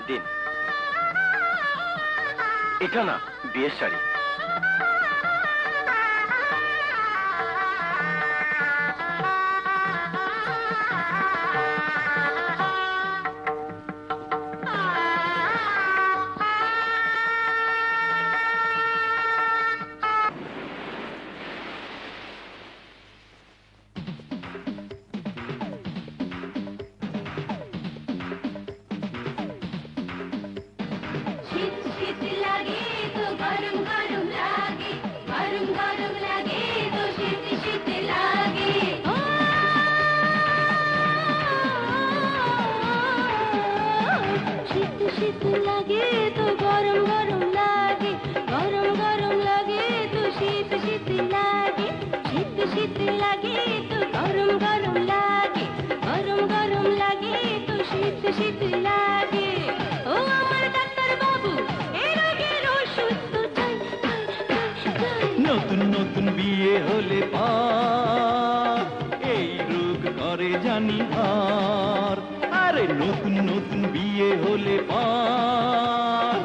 দিন। এটা না, বিয়ের শাড়ি। শীত শীত লাগে তো গরম গরম লাগে, গরম গরম লাগে তো শীত শীত লাগে। শীত শীত লাগে তো গরম গরম লাগে, গরম গরম লাগে তো শীত শীত লাগে। শীত শীত লাগে তো গরম গরম লাগে, গরম গরম লাগে তো শীত শীত লাগে। ও আমার ডাক্তার বাবু, এই রোগের ওষুধ তো চাই চাই চাই চাই। নতুন নতুন বিয়ে হলে পার এই রোগ করে জানি হার। আরে নতুন নতুন বিয়ে হলে পার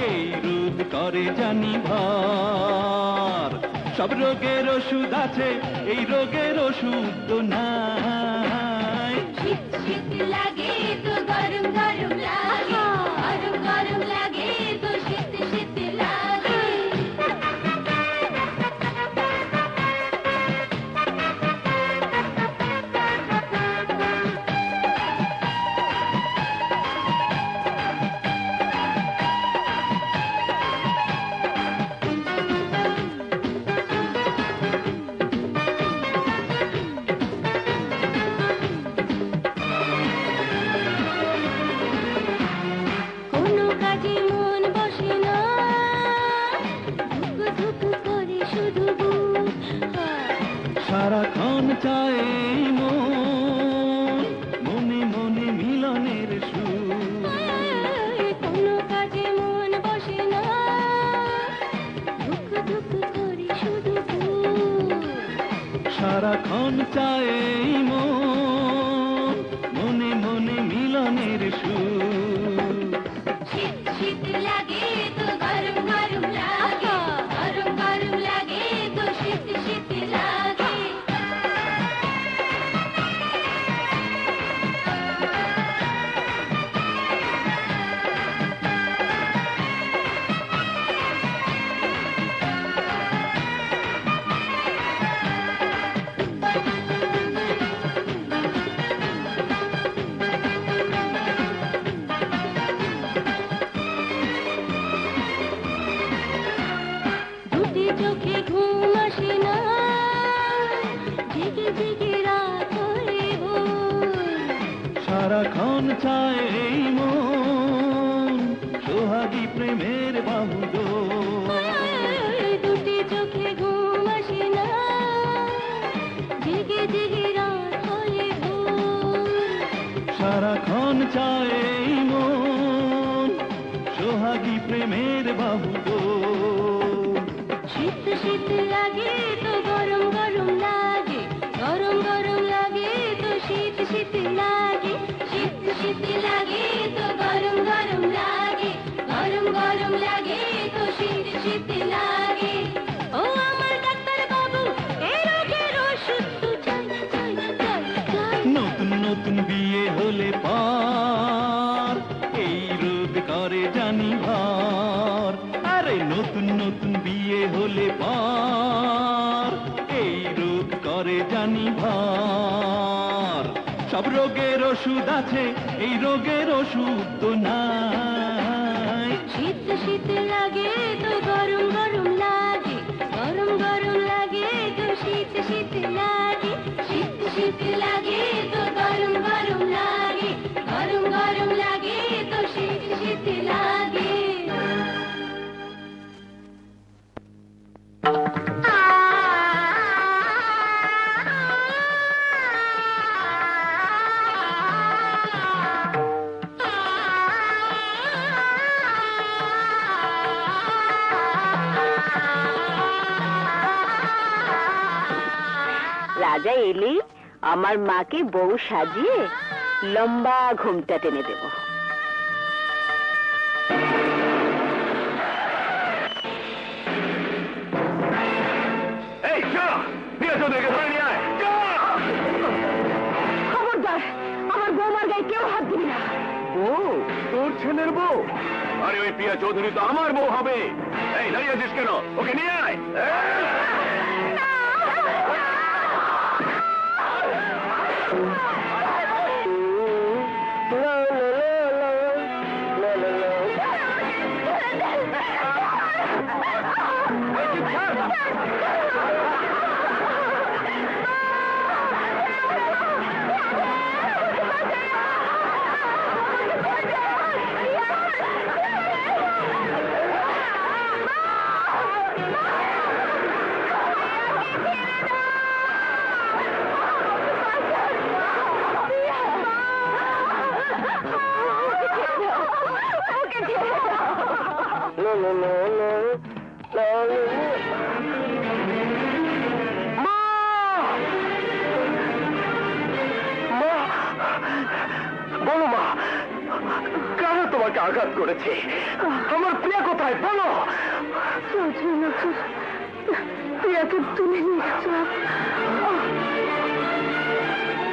এই রোগ করে জানি ভার। সব রোগের ওষুধ আছে, এই রোগের ওষুধ তো নাই। শীত শীত লাগে তো গরম গরম লাগে, গরম গরম লাগে তো শীত শীত লাগে। কোনো কাজে মন বসে না, ধুক ধুক করে শুধু বুক। সারাক্ষণ চায় এই মন, মনে মনে মিলনের সুর। কোনো কাজে মন বসে না, ধুক ধুক করে শুধু বুক। সারাক্ষণ চায় এই মন, মনে মনে মিলনের সুর। শীত শীত লাগে তো গরম গরম লাগে, গরম গরম লাগে তো শীত শীত লাগে। দুটি চোখে ঘুম আসে না, জেগে জেগে রাত হয়ে ভোর। সারাক্ষণ চায় এই মন, সোহাগী প্রেমের বাহুডোর। দুটি চোখে ঘুম আসে না, জেগে জেগে রাত হয়ে ভোর। সারাক্ষণ চায় এই মন, সোহাগী প্রেমের বাহুডোর। শীত শীত লাগে তো গরম গরম লাগে, গরম গরম লাগে তো শীত শীত লাগে। শীত শীত লাগে তো গরম গরম লাগে, গরম গরম লাগে তো শীত শীত লাগে। ও আমার ডাক্তার বাবু, এই রোগের ওষুধ তো চাই চাই চাই চাই। নতুন নতুন বিয়ে হলে পার এই রোগ করে জানি ভার। আরে নতুন নতুন বিয়ে হলে পার এই রোগ করে জানি ভার। সব রোগের ওষুধ আছে, এই রোগের ওষুধ তো নাই। শীত শীত লাগে তো গরম গরম লাগে, গরম গরম লাগে তো শীত শীত লাগে। শীত শীত লাগে তো গরম গরম লাগে, গরম গরম লাগে তো শীত শীত লাগে। রাজা এলেই আমার মাকে বউ সাজিয়ে লম্বা ঘুমটা টেনে দেব। এই চল, প্রিয়া চৌধুরীকে ধরে নিয়ে আয়। খবরদার, আমার বৌমার গায়ে কেউ হাত দিবি না। বউ? তোর ছেলের বউ? আরে ওই প্রিয়া চৌধুরী তো আমার বউ হবে। এই দাঁড়িয়ে আছিস কেন? ওকে নিয়ে আয়। বলো মা, কারা তোমাকে আঘাত করেছে? আমার প্রিয়া কোথায় বলো? প্রিয়াকে তুলে নিয়ে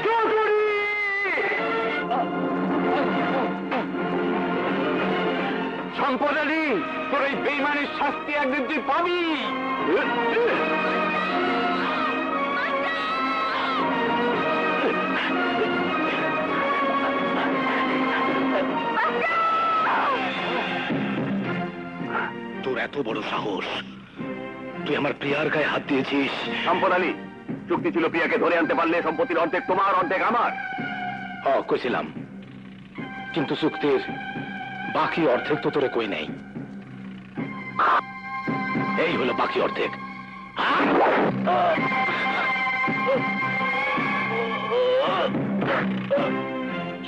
চৌধুরী! সম্পদ আলী, তোর এই বেইমানের শাস্তি একদিন তুই পাবি। তোর এত বড় সাহস, তুই আমার প্রিয়ার গায়ে হাত দিয়েছিস? সম্পদ আলী, চুক্তি ছিল প্রিয়াকে ধরে আনতে পারলে সম্পত্তির অর্ধেক তোমার, অর্ধেক আমার। কইছিলাম, কিন্তু চুক্তির বাকি অর্ধেক তো তোরে কই নাই। এই হলো বাকি অর্ধেক।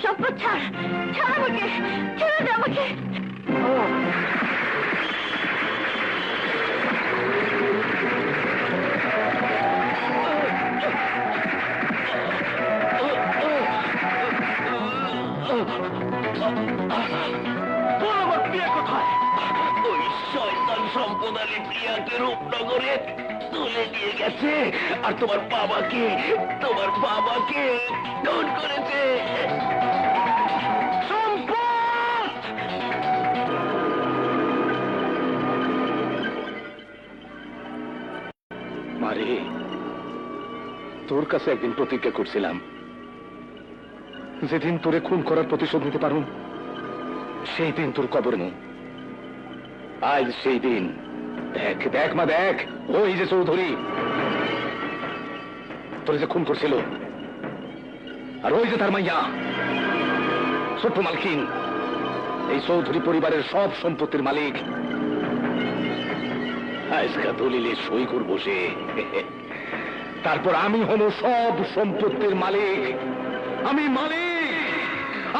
সম্পদ ছাড়, ছাড় আমাকে, ছেড়ে দে আমাকে। আমার প্রিয়া কোথায়? ওই শয়তান সম্পদ আলী প্রিয়াকে রূপনগরে তুলে নিয়ে গেছে, আর তোমার বাবাকে খুন করেছে। সম্পদ! মারে, তোর কাছে একদিন প্রতিজ্ঞা করছিলাম, যেদিন তোরে খুন করার প্রতিশোধ নিতে পারুন, সেই দিন তোর কবর নেই। আজ সেই দিন। দেখ দেখ মা, দেখ, ওই যে চৌধুরী তোরে যে খুন করছিল, আর ওই যে তার মাইয়া ছোট্ট মালকিন, এই চৌধুরী পরিবারের সব সম্পত্তির মালিক। আজকা দলিলে সই করব সে, তারপর আমি হব সব সম্পত্তির মালিক। আমি মালিক,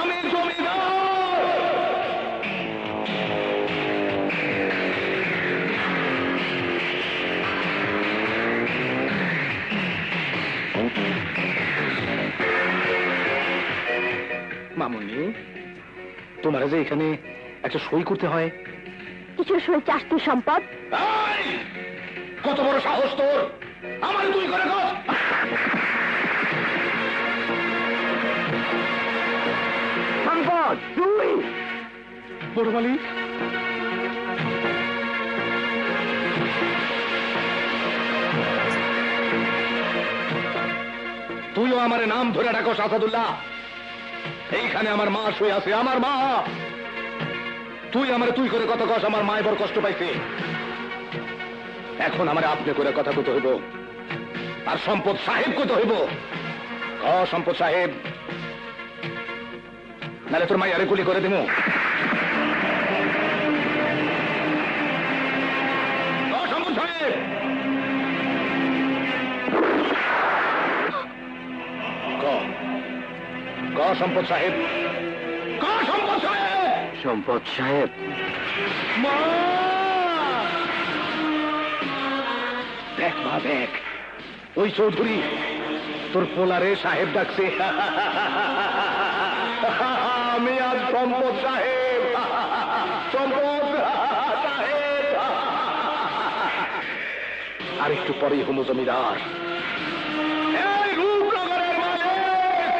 আমি জমিদার। মামুনি, তোমার যে এখানে একটা সই করতে হয়। কিছু সই চাস তুই সম্পদ? কত বড় সাহস তোর, আমার তুই করে গো। সম্পদ, তুই? বড় মালিক, তুইও আমার নাম ধরে ডাকো আসাদুল্লাহ। এইখানে আমার মা শুয়ে আছে, আমার মা। তুই আমারে তুই করে কথা কস, আমার মায় বড় কষ্ট পাইছে। এখন আমার আপনি করে কথা কইতে হইব, আর সম্পদ সাহেব কইতে হইব। সম্পদ সাহেব, নাহলে তোর মাইয়ারে গুলি করে দিমু। সম্পদ সাহেব, সম্পদ সাহেব, সম্পদ সাহেব, সম্পদ সাহেব। মা! দেখ মা, দেখ, ওই চৌধুরী তোর পোলারে সাহেব ডাকছে। আমি আজ সম্পদ সাহেব, সম্পদ সাহেব। আর একটু পরেই হলো জমিদার। এই রূপনগরের মালিক!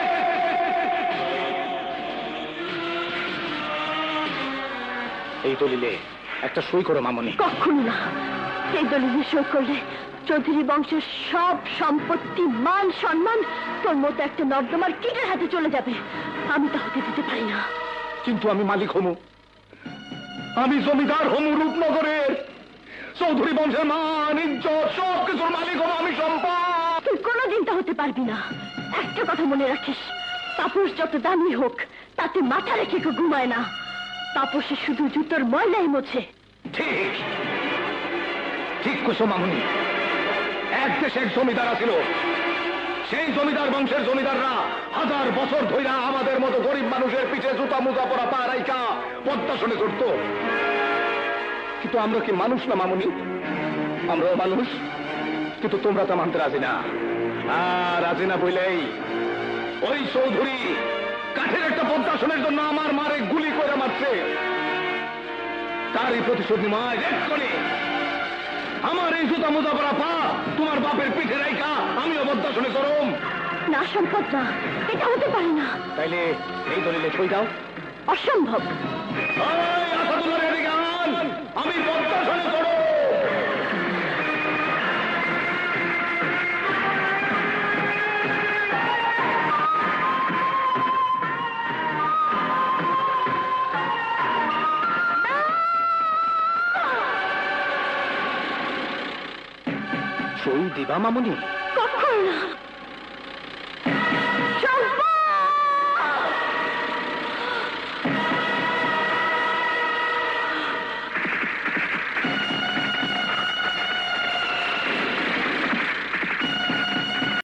এই দলিলে একটা সই করো মামনি। কখনো না। এই দলিলে সই করলে চৌধুরী বংশের সব সম্পত্তি, মান সম্মান তোর মতো একটা নর্দমার কীটের হাতে চলে যাবে। আমি তা হতে দিতে পারি না। কিন্তু আমি মালিক হমু, আমি জমিদার হমু রূপনগরের। চৌধুরী বংশের মান ইজ্জত সব কিছুর মালিক হমু আমি, সম্পদ। তুই কোনোদিন তা হতে পারবি না। একটা কথা মনে রাখিস, তাপস যত দামি হোক তাতে মাথা রেখে কেউ ঘুমায় না। তাপসে শুধু জুতোর ময়লাই মোছে। ঠিক ঠিক কইছো মামুনি। এক দেশে এক জমিদার ছিল, সেই জমিদার বংশের জমিদাররা 1000 বছর ধইরা আমাদের মতো গরিব মানুষের পিঠে জুতা মুজা পরা পা রাইকা পদ্মাসনে চড়ত। কিন্তু আমরা কি মানুষ না মামুনি? আমরাও মানুষ, কিন্তু তোমরা তা মানতে রাজি না। আর রাজি না বইলেই ওই চৌধুরী কাঠের একটা পদ্মাসনের জন্য আমার মারে গুলি করে মারছে। তারই প্রতিশোধ নিমায় এক্ষণে আমার এই জুতা মোজা পরা পা তোমার বাপের পিঠে রাইকা আমিও পদ্মাসনে করম। না, সম্পদ না, এটা হতে পারে না। তাইলে এই দলিলে সই দাও। অসম্ভব। এই আসাদুল্লাহর এদিকে আন, আমি পদ্মাসনে করব। সই দিবা মামুনি? কখনো না।